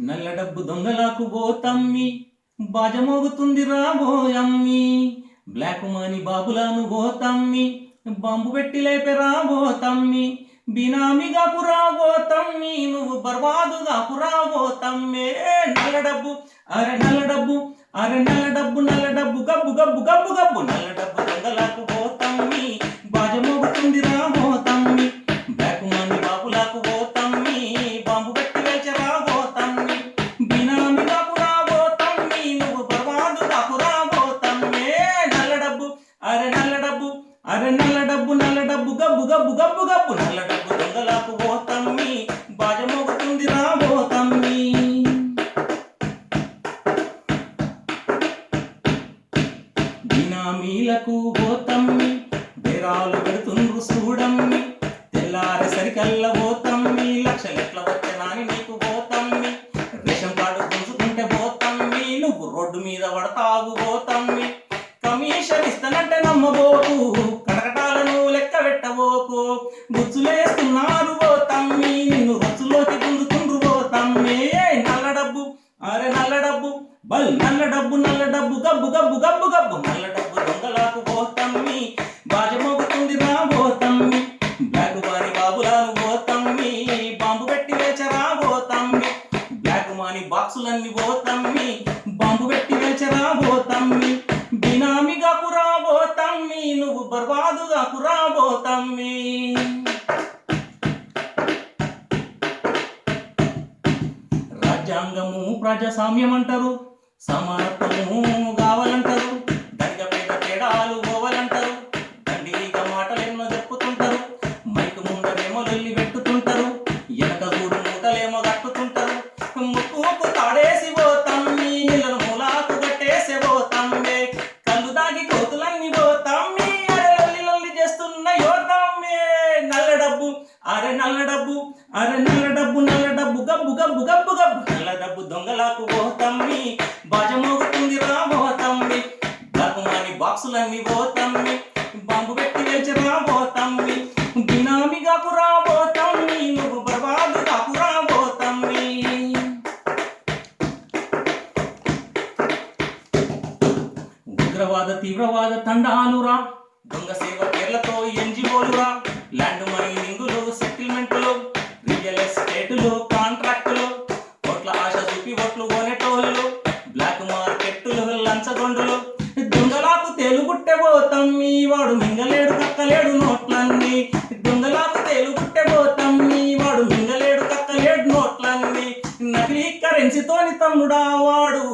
నల్ల డబ్బు దొంగలకు పోతమ్మి బాజమోగుతుంది రాబోయమ్మి. బ్లాక్ మనీ బాబులను పోతమ్మి బాంబు పెట్టి లేపెరా పోతమ్మి. బినామిగా పురాబోతమ్మి నువ్వు బర్బాదుగా పురాబోతమ్మే. నల్ల డబ్బు అరే నల్ల డబ్బు అరే నల్ల డబ్బు గబ్బు గబ్బు గబ్బు గబ్బు. నల్ల డబ్బు దొంగలకు పోతమ్మి బాజమోగుతుంది రాబోతమ్మి. బ్లాక్ మనీ బాబులకు పోతమ్మి బాంబు పెట్టి లేచరా పోతమ్మి. బినామిగా పురాబోతమ్మి నువ్వు బర్బాదుగా పురాబోతమ్మే. నల్ల డబ్బు అరే నల్ల డబ్బు గబ్బు గబ్బు గబ్బు గబ్బు. నల్ల డబ్బు దొంగలకు పోతమ్మి బాజమోగుతుంది రాబోతమ్మి. బినామీలకు పోతమ్మి బేరాలు పెడుతుండ్రు చూడమ్మి. తెల్లారే సరికల్ల పోతమ్మి లక్షలెట్ల వచ్చనాని నీకు పోతమ్మి. రేషన్ కార్డు గుంజుకుంటే పోతమ్మి నువ్వు రోడ్డు మీద పడతావు పోతమ్మి. కమిషన్ ఇస్తానంటే నమ్మబోకు కటకటాలను లెక్క పెట్టబోకు. గుచ్చులేస్తున్నారు పోతమ్మి నిన్ను రొచ్చులోకి గుంజుకుండ్రు పోతమ్మి. నల్ల డబ్బు అరే నల్ల డబ్బు నల్ల డబ్బు గబ్బు గబ్బు గబ్బు గబ్బు. నల్ల డబ్బు దొంగలకు పోతమ్మి బాజమోగుతుంది రాబోతమ్మి. బ్లాక్ మాని బాబులను పోతమ్మి బాంబు పెట్టి వేచరా పోతమ్మి. బ్లాక్ మాని బాక్సులన్నీ పోతమ్మి బాంబు పెట్టి వేచరా పోతమ్మి. బినామిగా పురాబోతమ్మి నువ్వు బర్బాదుగా పురాబోతమ్మి. రాజ్యాంగము ప్రజాస్వామ్యం అంటారు, సమానత్వము కావాలంటారు. దంగ పేద తేడాలు పోవాలంటారు. దండిగా మాటలెన్నో చెప్పుతుంటారు. మైకు ముందరేమో లొల్లి పెట్టుతుంటారు. వెనక చూడు మూటలేమో కట్టుతుంటారు. ముక్కుకు తాడేసి పోతమ్మి ఇళ్ళను మూలాకు కట్టేసి పోతమ్మి. కళ్ళు దాగి కోతులన్నీ పోతమ్మి అరే లొల్లి లొల్లి చేస్తున్న యోతమ్మి. నల్ల డబ్బు అరే నల్ల డబ్బు గబ్బు గబ్బు గబ్బు గబ్బు. నల్ల డబ్బు దొంగలకు పోతమ్మి బాజమోగుతుంది రాబోతమ్మి. బ్లాక్ మనీ బాక్సులన్నీ పోతమ్మి బాంబు పెట్టి వేచరా పోతమ్మి. బినామిగా పురాబోతమ్మి నువ్వు బర్బాదుగా పురాబోతమ్మి. ఉగ్రవాద తీవ్రవాద తండాలురా, దొంగ సేవ పేర్లతో ఎన్జిఓలురా. ల్యాండ్ మైనింగులు సెటిల్మెంట్లు రియల్ ఎస్టేటులు కాంట్రాక్టులు. ఓట్ల ఆశ చూపి ఓట్లు కొనేటోళ్ళు. బ్లాక్ మార్కెట్టులు లంచగొండులు. దొంగలకు తేలుగుట్టె పోతమ్మి వాడు మింగలేడు కక్కలేడు నోట్లన్నీ. దొంగలకు తేలుగుట్టె పోతమ్మి వాడు మింగలేడు కక్కలేడు నోట్లన్నీ. నకిలీ కరెన్సీతోని తమ్ముడా వాడు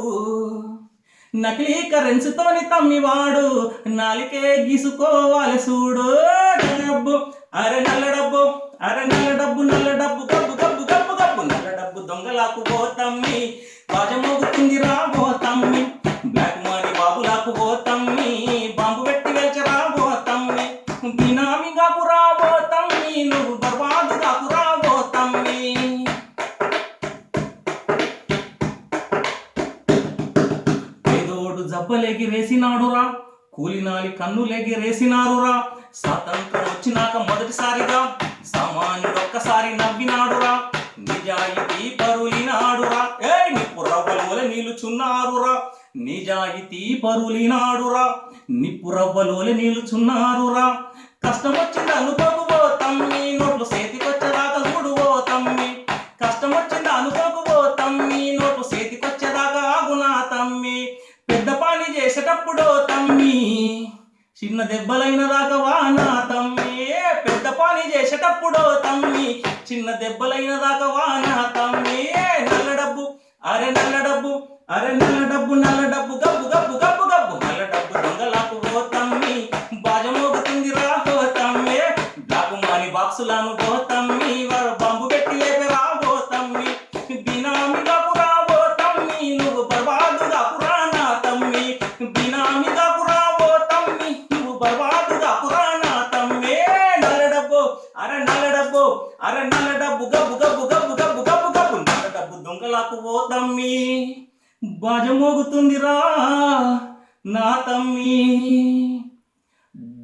నకిలీ కరెన్సీతోని తమ్మివాడు నాలికే గీసుకోవాలి చూడు. డబ్బు అరే నల్ల డబ్బు గబ్బు గబ్బు గబ్బు గబ్బు. నల్ల డబ్బు దొంగలకు పోతమ్మి బాజమోగుతుంది రాబోతమ్మి. బ్లాక్ మనీ బాబులకు పోతమ్మి బాంబు పెట్టి వేల్చరా పోతమ్మి. బినామిగా పురాబోతమ్మి నువ్వు బర్బాదుగా పురాబోతమ్మి. పేదోడు జబ్బలెగిరేసినాడురా, కూలినాలి కన్నులెగిరేసినారురా. స్వాతంత్రం వచ్చినాక మొదటిసారిగా సామాన్యుడు ఒక్కసారి నవ్వినాడురా. నిజాయితీ పరులినాడురా నిప్పురవ్వలోలే నిలుచున్నారురా. నిజాయితీ పరులినాడురా నిప్పురవ్వలోలే నిలుచున్నారురా. కష్టం వచ్చింది అనుకోకు పోతమ్మి నోట్లు చేతికొచ్చేదాకా చూడు పోతమ్మి. కష్టం వచ్చింది అనుకోకు పోతమ్మి నోట్లు చేతికొచ్చేదాకా ఆగునా తమ్మి. పెద్ద పని చేసేటప్పుడు తమ్మి చిన్న దెబ్బలైన దాకా వానా తమ్మి. పెద్ద పని చేసేటప్పుడు తమ్మి చిన్న దెబ్బలైన దాకా వానా తమ్మి. నల్ల డబ్బు అరే నల్ల డబ్బు గబ్బు గబ్బు గబ్బు గబ్బు. నల్ల డబ్బు దొంగలకు పోతమ్మి బాజమోగుతుంది రాబోతమ్మి. బ్లాక్ మనీ బాక్సులను పోతమ్మి వాడు బాంబు పెట్టి లేపెరా పోతమ్మి. బినామిగా పురాబోతమ్మి నువ్వు బర్బాదుగా పురాణా తమ్మి. బినామిగా పురాబోతమ్మి నువ్వు బర్బాదుగా పురాణా తమ్మి. నల్ల డబ్బు గబ్బు గబ్బు గబ్బు గబ్బు గబ్బు గబ్బు. నల్ల డబ్బు దొంగలకు పోతమ్మి బాజమోగుతుందిరా నా తమ్మి.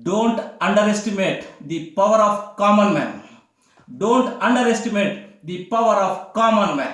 Don't underestimate the power of common man. Don't underestimate the power of common man.